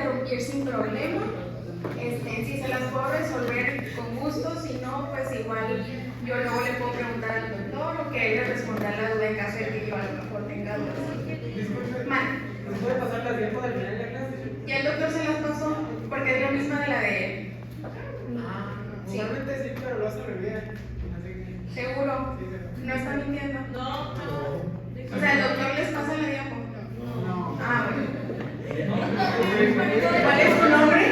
interrumpir sin problema. Si se las puedo resolver con gusto, si no, pues igual yo luego le puedo preguntar al doctor o que él le responda la duda en caso de que yo a lo mejor tenga dudas. ¿Nos puede pasar las tiempo del final de la clase? Ya el doctor se las pasó porque es la misma de la de él. Sí. Normalmente sí, pero lo hace re bien. ¿Seguro? Sí, ¿No está mintiendo? No. O sea, el doctor les pasa la diapo. No. Ah, bueno. ¿Cuál es tu nombre?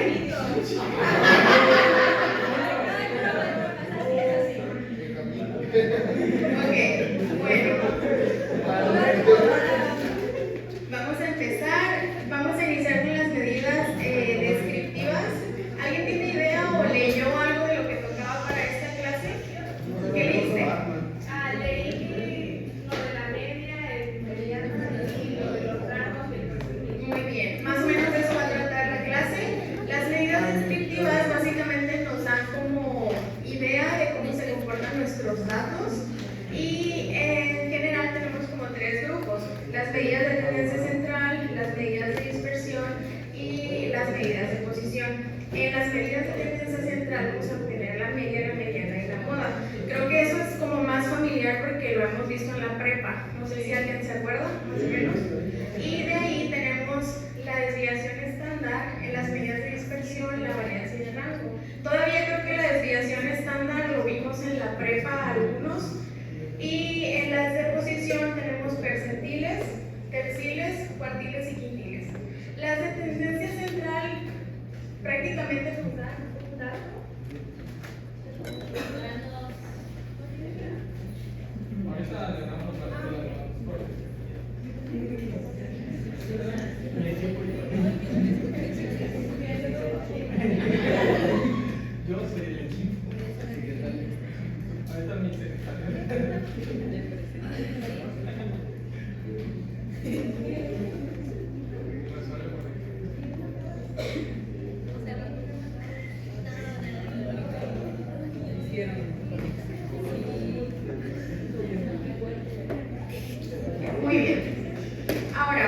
Ok, bueno. Vamos a empezar. Vamos a iniciar con las medidas descriptivas. ¿Alguien tiene idea o leyó algo de lo que tocaba para esta clase? ¿Qué leíste? Leí lo de la media, y lo de los rangos. Muy bien, más o menos de eso va a tratar la clase. Las medidas descriptivas básicamente nos dan como idea de cómo se comportan nuestros datos y en general tenemos como tres grupos: las medidas de tendencia central, las medidas de dispersión y las medidas de posición. En las medidas de tendencia central vamos a obtener la media, la mediana y la moda. Creo que eso es como más familiar porque lo hemos visto en la prepa. No sé si alguien se acuerda, más o menos. Y de ahí tenemos la desviación estándar, en las medidas de dispersión, la varianza y el rango. Todavía creo que la desviación estándar lo vimos en la prepa algunos. Y en las de posición tenemos percentiles, terciles, cuartiles y quintiles. Las de tendencia central prácticamente nos dan un dato. Ahorita le damos la Yo soy el equipo. Ahorita mi secretario. Muy bien. Ahora,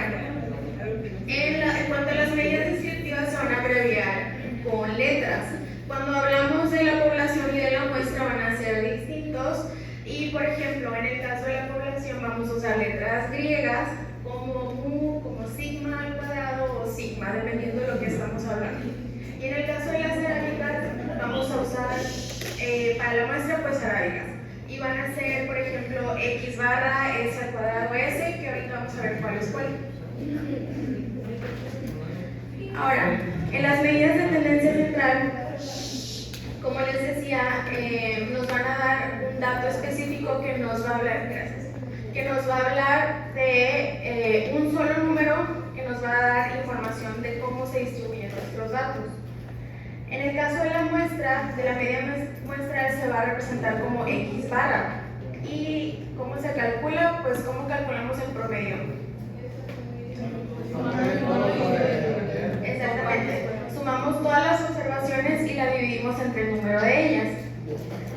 en cuanto a las medidas descriptivas se van a abreviar con letras. Cuando hablamos de la población y de la muestra van a ser distintos. Y por ejemplo, en el caso de la población vamos a usar letras griegas como mu, como sigma al cuadrado o sigma, dependiendo de lo que estamos hablando. Y en el caso de las arábicas vamos a usar para la muestra pues arábicas. Y van a ser, por ejemplo, x barra s al cuadrado s, que ahorita vamos a ver cuál es cuál. Ahora, en las medidas de tendencia central, como les decía, nos van a dar un dato específico que nos va a hablar, gracias, que nos va a hablar de un solo número que nos va a dar información de cómo se distribuyen nuestros datos. En el caso de la muestra, de la media muestral, se va a representar como x barra. ¿Y cómo se calcula? Pues ¿cómo calculamos el promedio? Exactamente. Sumamos todas las observaciones y la dividimos entre el número de ellas.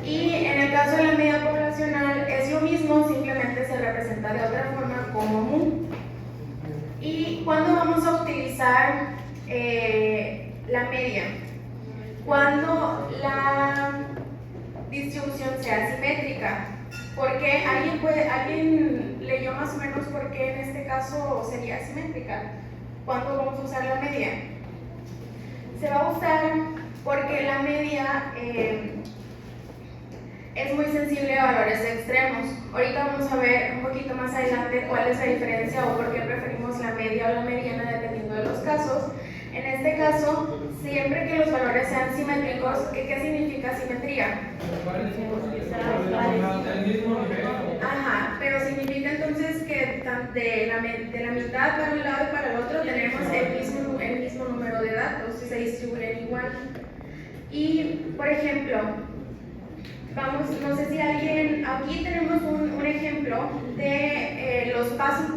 Y en el caso de la media poblacional es lo mismo, simplemente se representa de otra forma como mu. ¿Y cuándo vamos a utilizar la media? Cuando la distribución sea simétrica. Porque alguien leyó más o menos por qué en este caso sería simétrica. ¿Cuándo vamos a usar la media? Se va a usar porque la media es muy sensible a valores extremos. Ahorita vamos a ver un poquito más adelante cuál es la diferencia o por qué preferimos la media o la mediana dependiendo de los casos. En este caso, siempre que los valores sean simétricos, ¿qué significa simetría? Ajá, pero significa entonces que de la mitad para un lado y para el otro tenemos el mismo número de datos y se distribuyen igual. Y, por ejemplo, vamos, no sé si alguien, aquí tenemos un ejemplo de los pasos.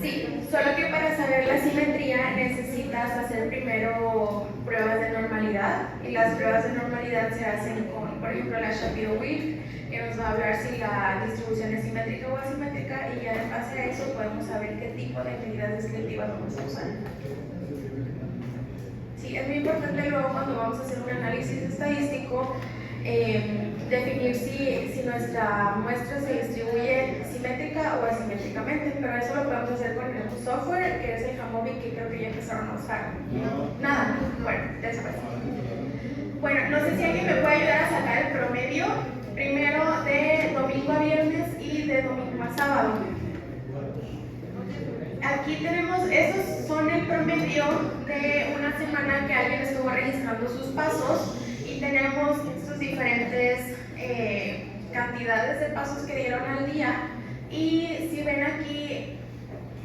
Sí, solo que para saber la simetría necesitas hacer primero pruebas de normalidad normalidad, y las pruebas de normalidad se hacen con, por ejemplo, la Shapiro-Wilk, que nos va a hablar si la distribución es simétrica o asimétrica, y ya en base a eso podemos saber qué tipo de medidas descriptivas vamos a usar. Sí, es muy importante luego cuando vamos a hacer un análisis estadístico definir si nuestra muestra se distribuye simétrica o asimétricamente, pero eso lo podemos hacer con un software que es el Jamovi, que creo que ya empezaron a usar. Nada, bueno, desaparece. Bueno, no sé si alguien me puede ayudar a sacar el promedio, primero de domingo a viernes y de domingo a sábado. Aquí tenemos, esos son el promedio de una semana que alguien estuvo registrando sus pasos, y tenemos sus diferentes cantidades de pasos que dieron al día, y si ven aquí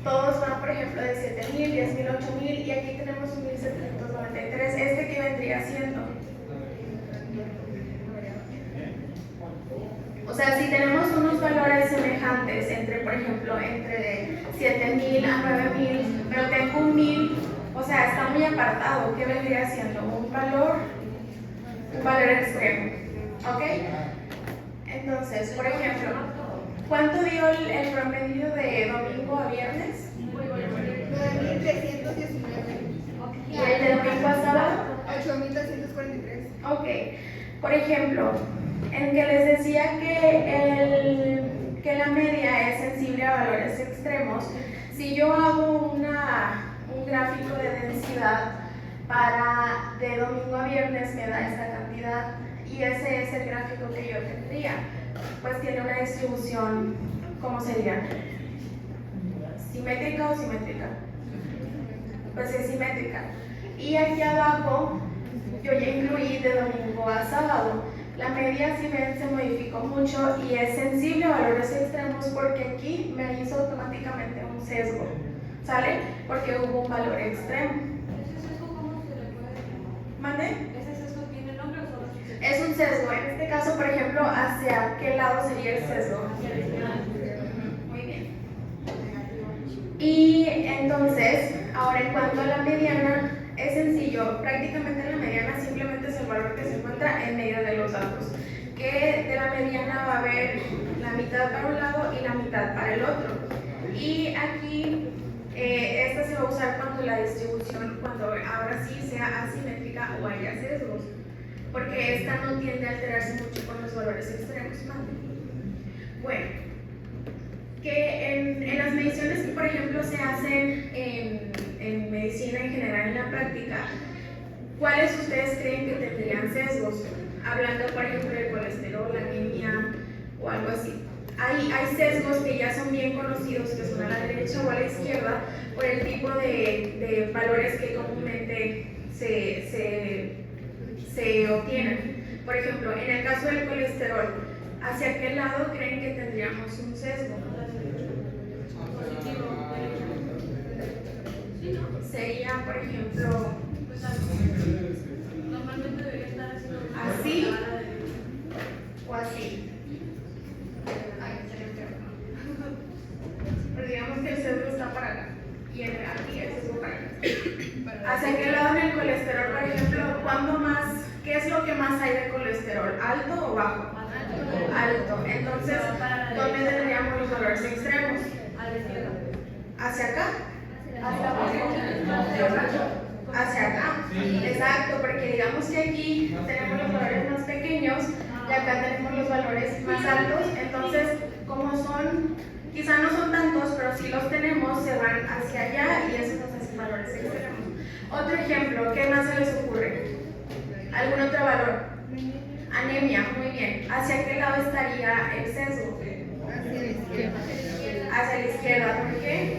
todos van, por ejemplo, de 7,000, 10,000, 8,000, y aquí tenemos 1,793. ¿Este qué vendría siendo? O sea, si tenemos unos valores semejantes entre, por ejemplo, entre 7,000 a 9,000, pero tengo 1,000, o sea, está muy apartado. ¿Qué vendría siendo? Un valor extremo, ¿ok? Entonces, por ejemplo, ¿cuánto dio el promedio de domingo a viernes? 9,319. ¿Y el de domingo a sábado? 8,243. Ok. Por ejemplo, en que les decía que la media es sensible a valores extremos, si yo hago un gráfico de densidad para de domingo a viernes me da esta cantidad, y ese es el gráfico que yo tendría. Pues tiene una distribución, ¿cómo sería? ¿Simétrica o simétrica? Pues es simétrica. Y aquí abajo yo ya incluí de domingo a sábado. La media, si ven, se modificó mucho y es sensible a valores extremos porque aquí me hizo automáticamente un sesgo, ¿sale? Porque hubo un valor extremo. ¿Ese sesgo cómo se le puede llamar? ¿Mande? ¿Ese sesgo tiene nombre o solo es un sesgo? Es un sesgo. En este caso, por ejemplo, ¿hacia qué lado sería el sesgo? Hacia la izquierda. Muy bien. Y entonces, ahora en cuanto a la mediana, es sencillo. Prácticamente la mediana simplemente es el valor que se encuentra en medio de los datos. Que de la mediana va a haber la mitad para un lado y la mitad para el otro. Y aquí, esta se va a usar cuando la distribución, cuando ahora sí sea asimétrica o haya sesgos. Porque esta no tiende a alterarse mucho con los valores extremos. Bueno, que en las mediciones que, por ejemplo, se hacen en medicina en general, en la práctica, ¿cuáles ustedes creen que tendrían sesgos? Hablando, por ejemplo, de colesterol, anemia o algo así. Hay sesgos que ya son bien conocidos, que son a la derecha o a la izquierda, por el tipo de valores que comúnmente se obtienen. Por ejemplo, en el caso del colesterol, ¿hacia qué lado creen que tendríamos un sesgo? Sería, por ejemplo, Normalmente debería estar así o así. Ay, se le quedó. Pero digamos que el sesgo está para acá y aquí el sesgo para acá. ¿Hacia qué lado en el colesterol, por ejemplo, qué es lo que más hay de colesterol? ¿Alto o bajo? Alto. Entonces, ¿dónde tendríamos los valores extremos? a la izquierda. ¿Hacia acá? ¿Hacia abajo? Hacia acá. Exacto, porque digamos que aquí tenemos los valores más pequeños y acá tenemos los valores más altos. Entonces, como son, quizá no son tantos, pero si los tenemos, se van hacia allá y eso nos hace valores extremos. Otro ejemplo, ¿qué más se les ocurre? ¿Algún otro valor? Anemia, muy bien. ¿Hacia qué lado estaría el sesgo? Hacia la izquierda. Hacia la izquierda, ¿por qué?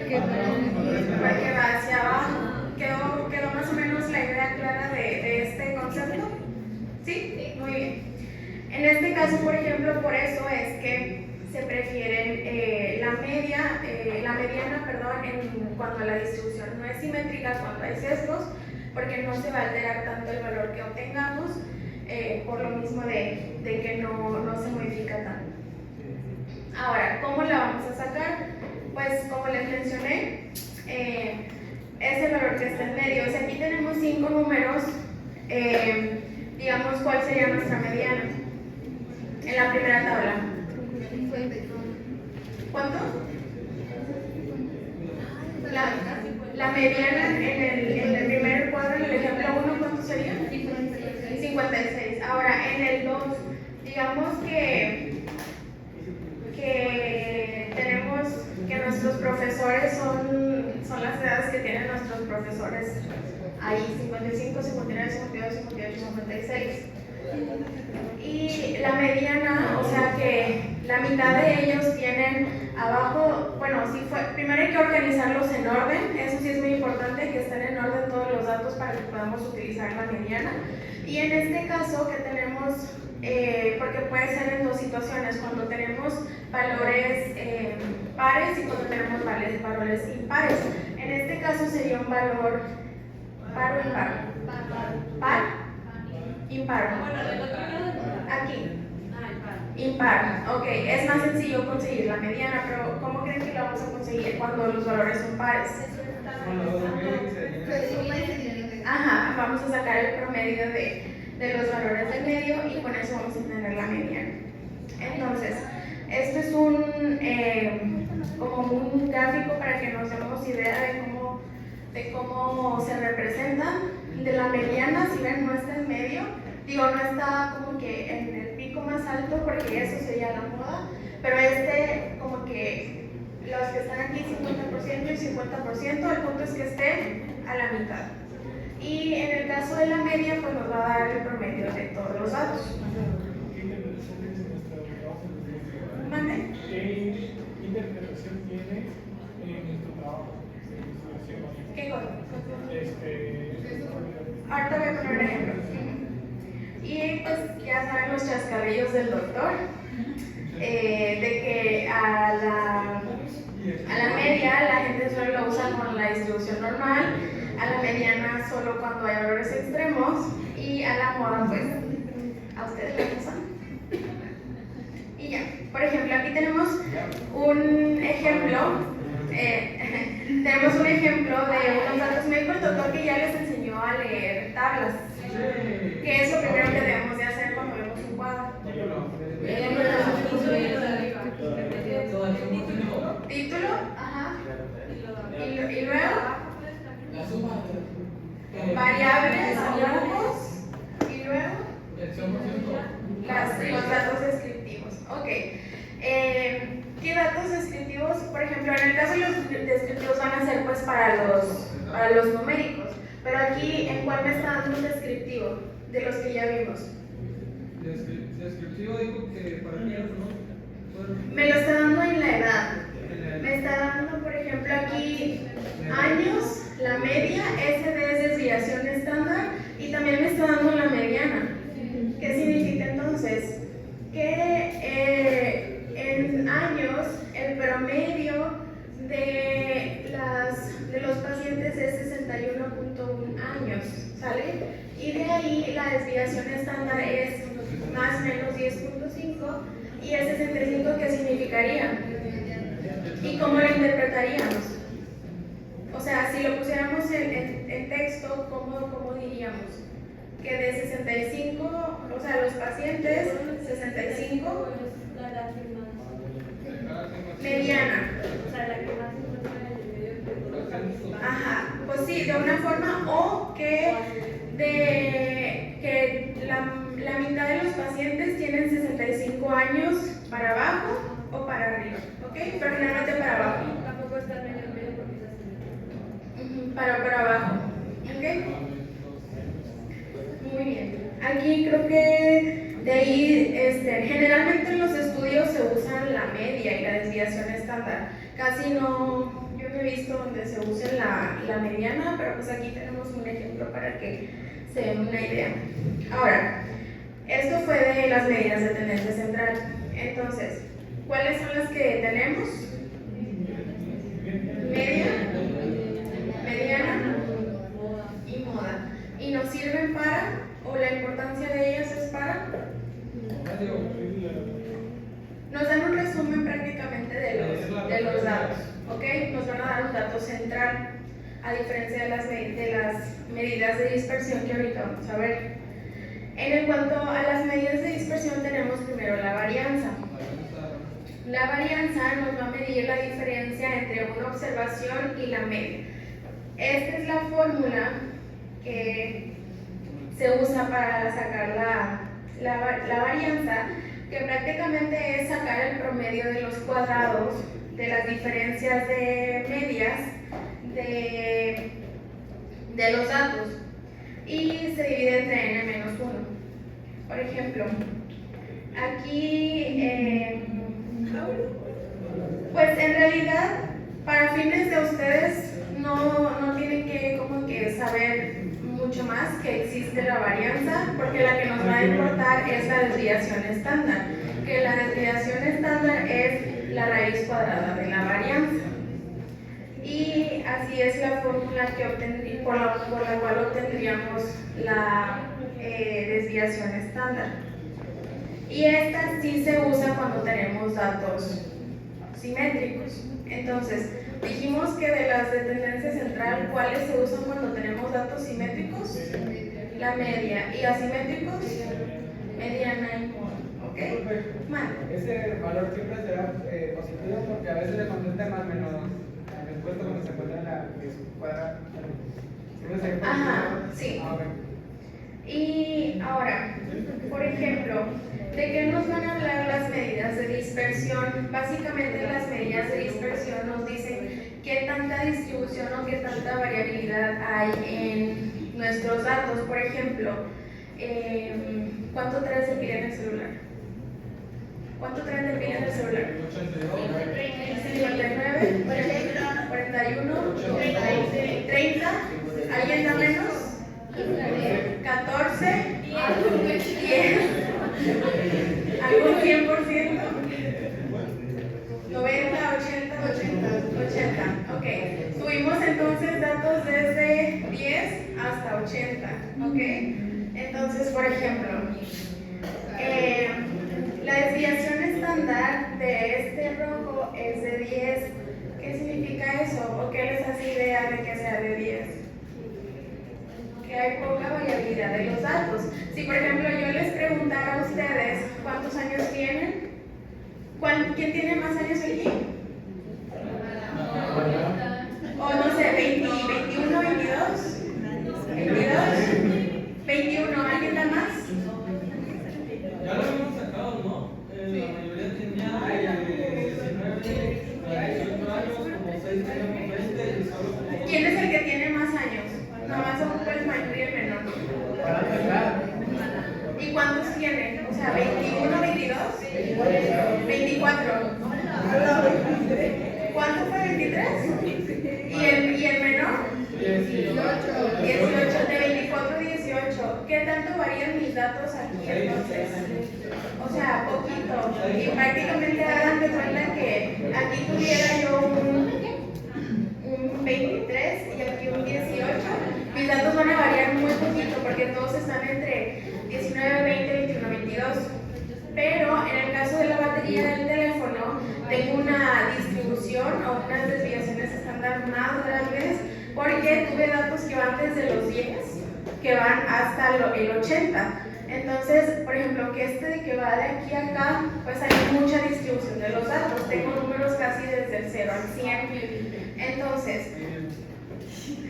Porque va hacia abajo. ¿Quedó más o menos la idea clara de este concepto? ¿Sí? Muy bien. En este caso, por ejemplo, por eso es que se prefieren la mediana, cuando la distribución no es simétrica, cuando hay sesgos, porque no se va a alterar tanto el valor que obtengamos, por lo mismo de que no se modifica tanto. Ahora, ¿cómo la vamos a sacar? Pues como les mencioné, es el valor que está en medio. O sea, aquí tenemos 5 números digamos, ¿cuál sería nuestra mediana? En la primera tabla. ¿Cuánto? La mediana en el primer cuadro, en el ejemplo 1, ¿cuánto sería? 56. Ahora, en el 2, digamos que tenemos que nuestros profesores son las edades que tienen nuestros profesores ahí, 55, 59, 58, 58, 56. Y la mediana, o sea que la mitad de ellos tienen abajo, bueno, primero hay que organizarlos en orden, eso sí es muy importante, que estén en orden todos los datos para que podamos utilizar la mediana. Y en este caso que tenemos, porque puede ser en dos situaciones, cuando tenemos valores pares y cuando tenemos valores impares. En este caso sería un valor par o impar. Par. Impar. Bueno, del otro lado. Aquí. El Impar. Ok, es más sencillo conseguir la mediana, pero ¿cómo creen que lo vamos a conseguir cuando los valores son pares? Ajá, vamos a sacar el promedio de los valores del medio y con eso vamos a tener la mediana. Entonces, esto es como un gráfico para que nos demos idea de cómo se representan. De la mediana, si ven, no está en medio, digo, no está como que en el pico más alto porque eso sería la moda, pero como que los que están aquí 50% y 50%, el punto es que esté a la mitad. Y en el caso de la media, pues nos va a dar el promedio de todos los datos. ¿Mande? ¿Qué interpretación tiene en nuestro trabajo de investigación? ¿Qué cosa? Ahorita voy a poner un ejemplo. Y pues ya saben los chascarrillos del doctor, de que a la media la gente solo lo usa con la distribución normal, a la mediana solo cuando hay valores extremos y a la moda pues a ustedes les usan. Y ya, por ejemplo, aquí tenemos un ejemplo. Tenemos un ejemplo de unos datos médicos, el doctor que ya les enseñó a leer tablas, que es lo primero que debemos de hacer cuando vemos un cuadro. Título, ajá, y luego variables, grupos, y luego los datos descriptivos. Ok. ¿Qué datos descriptivos? Por ejemplo, en el caso de los descriptivos van a ser pues para los numéricos, pero aquí ¿en cuál me está dando un descriptivo de los que ya vimos? Descriptivo dijo que para qué, ¿no? Me lo está dando en la edad. Me está dando, por ejemplo, aquí años, la media, SD es desviación estándar, y también me está dando la mediana. ¿Qué significa entonces? Que en años el promedio de los pacientes es 61.1 años, ¿sale? Y de ahí la desviación estándar es más o menos 10.5, y el 65, ¿qué significaría? ¿Y cómo lo interpretaríamos? O sea, si lo pusiéramos en texto, ¿cómo diríamos? Que de 65, o sea, los pacientes, 65, mediana. O sea, la que más se encuentra en el medio de todo. Ajá, pues sí, de una forma, o que la mitad de los pacientes tienen 65 años para abajo o para arriba, ¿ok? Pero generalmente para abajo. Tampoco está en el medio porque está en Para abajo, ¿ok? Muy bien. Aquí creo que de ahí, generalmente en los estudios se usan la media y la desviación estándar. Casi no, yo no he visto donde se use la mediana, pero pues aquí tenemos un ejemplo para que se den una idea. Ahora, esto fue de las medidas de tendencia central. Entonces, ¿cuáles son las que tenemos? Media, mediana y moda. ¿Y nos sirven para, o la importancia de ellas es para? Nos dan un resumen prácticamente de los datos, ¿ok? Nos van a dar un dato central. a diferencia de las medidas de dispersión que ahorita vamos a ver. En cuanto a las medidas de dispersión, tenemos primero la varianza. La varianza nos va a medir la diferencia entre una observación y la media. Esta es la fórmula que se usa para sacar la varianza, que prácticamente es sacar el promedio de los cuadrados de las diferencias de medias de los datos, y se divide entre n-1. Por ejemplo, aquí, pues en realidad, para fines de ustedes, no tienen que como que saber mucho más que existe la varianza, porque la que nos va a importar es la desviación estándar, que la desviación estándar es la raíz cuadrada de la varianza. Y así es la fórmula por la cual obtendríamos la desviación estándar. Y esta sí se usa cuando tenemos datos simétricos. Entonces, dijimos que de las de tendencia central, ¿cuáles se usan cuando tenemos datos simétricos? La media. ¿Y asimétricos? Mediana y modo. ¿Ok? Bueno. Ese valor siempre será positivo porque a veces le contesta más menos la respuesta cuando se encuentra en la cuadra. Ajá, sí. Y ahora, por ejemplo, ¿de qué nos van a hablar las medidas de dispersión? Básicamente las medidas de dispersión nos dicen qué tanta distribución o qué tanta variabilidad hay en nuestros datos. Por ejemplo, ¿cuánto traes de pila en el celular? ¿Cuánto traes de pila en el celular? 59, 41, 30. ¿Alguien da menos? 14, 10, algún 100%, 90, 80, ok. Tuvimos entonces datos desde 10 hasta 80, ok. Entonces, por ejemplo, la desviación estándar de este rojo es de 10. ¿Qué significa eso? ¿O qué les hace idea de que sea de 10? Que hay poca variabilidad de los datos. Si por ejemplo yo les preguntara a ustedes cuántos años tienen, ¿quién tiene más años aquí? O no sé, 20, 21, 22, 22, 21, ¿alguien da más? Ya lo habíamos sacado, ¿no? La mayoría tenía 19, 18 años, como 6 teníamos 20 y solo como... ¿Quién es el que tiene más años? Nomás ocupa el mayor y el menor. ¿Y cuántos tienen? O sea, 21, 22, 24. ¿Cuánto fue 23? ¿Y el menor? 18. De 24 a 18. ¿Qué tanto varían mis datos aquí entonces? O sea, poquito. Y prácticamente hagan de cuenta que aquí tuviera yo un 23 y aquí un 18. Mis datos van a variar muy poquito porque todos están entre 19, 20, 21, 22. Pero en el caso de la batería del teléfono, tengo una distribución o unas desviaciones estándar más grandes porque tuve datos que van desde los 10, que van hasta el 80. Entonces, por ejemplo, de que va de aquí a acá, pues hay mucha distribución de los datos. Tengo números casi desde el 0 al 100. Entonces,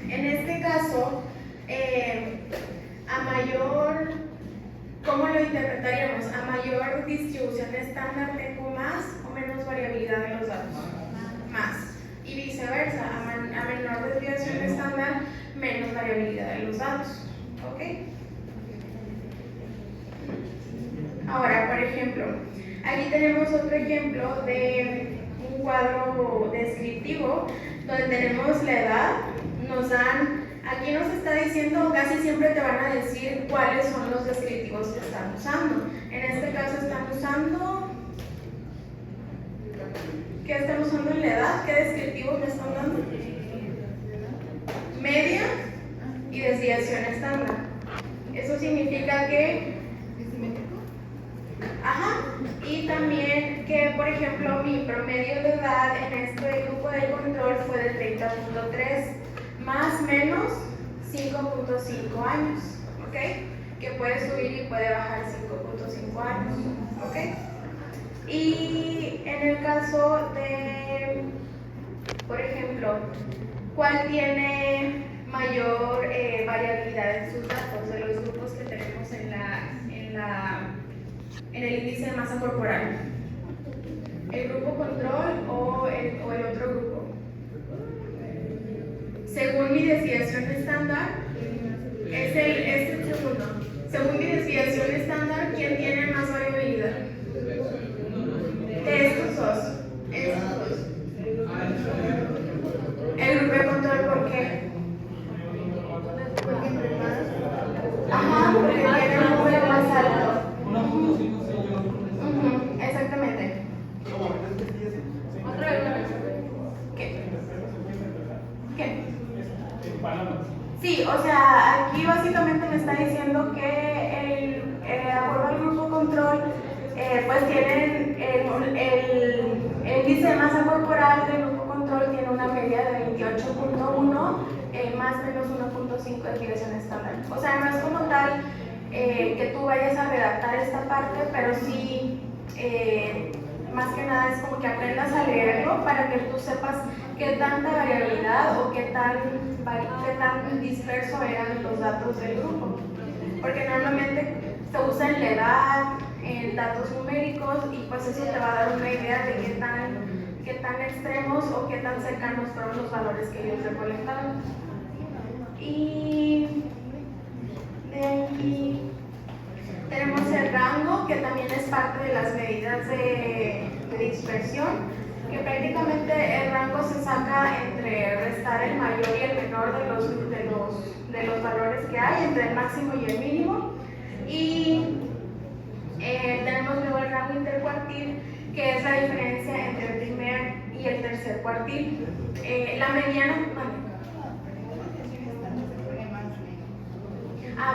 en este caso, a mayor, ¿cómo lo interpretaríamos? A mayor distribución estándar tengo más o menos variabilidad de los datos. Más. Y viceversa, a menor desviación estándar, menos variabilidad de los datos. ¿Ok? Ahora, por ejemplo, aquí tenemos otro ejemplo de un cuadro descriptivo donde tenemos la edad, nos dan, aquí nos está diciendo, casi siempre te van a decir cuáles son los descriptivos que están usando. En este caso están usando, ¿qué están usando en la edad? ¿Qué descriptivos me están dando? Media y desviación estándar. Eso significa que y también que, por ejemplo, mi promedio de edad en este grupo de control fue de 30.3, más menos 5.5 años, ¿ok? Que puede subir y puede bajar 5.5 años, ¿ok? Y en el caso de, por ejemplo, ¿cuál tiene mayor variabilidad en sus datos de los grupos que tenemos en el índice de masa corporal? ¿El grupo control o el otro grupo? Según mi desviación estándar, es el segundo. Según mi desviación estándar, ¿quién tiene más variabilidad? De estos dos. Estos dos. El grupo de control, ¿por qué? Ajá, porque tiene un número más alto. 1.5 sí, yo. Ujú, exactamente. Otra vez. ¿Qué? ¿Qué? En palabras. Sí, o sea, aquí básicamente me está diciendo que de acuerdo al grupo control, pues tienen el índice de masa corporal del grupo control tiene una media de 28.1, más o menos 1.5 de desviación estándar. O sea, no es como tal que tú vayas a redactar esta parte, pero sí, más que nada es como que aprendas a leerlo para que tú sepas qué tanta variabilidad o qué tan disperso eran los datos del grupo. Porque normalmente se usa en la edad, en datos numéricos, y pues eso te va a dar una idea de qué tan extremos o qué tan cercanos fueron los valores que ellos recolectaron. Y de aquí tenemos el rango, que también es parte de las medidas de dispersión, que prácticamente el rango se saca entre restar el mayor y el menor de los valores que hay, entre el máximo y el mínimo. Y tenemos luego el rango intercuartil, que es la diferencia entre el primer y el tercer cuartil. La mediana,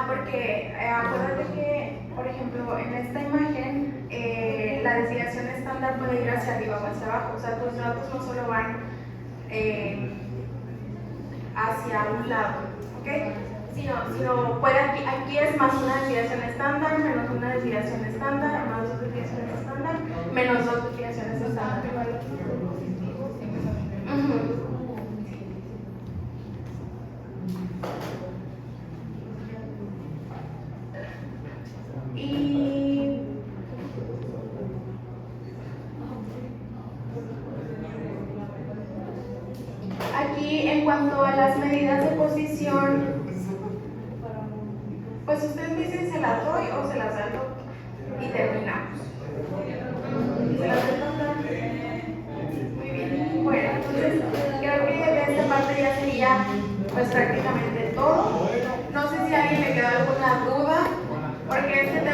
porque acuérdate que, por ejemplo, en esta imagen, la desviación estándar puede ir hacia arriba o hacia abajo. O sea, tus datos no solo van hacia un lado, ¿ok? Sino puede aquí es más una desviación estándar, menos una desviación estándar, más dos desviaciones estándar, menos dos desviaciones estándar. Ujú. Y aquí, en cuanto a las medidas de posición, pues ustedes me dicen, ¿se las doy o se las da el doctor? Y terminamos. ¿Se las doy el doctor? Muy bien. Bueno, entonces creo que de esta parte ya sería pues prácticamente todo. No sé si a alguien le quedó alguna duda, porque este tema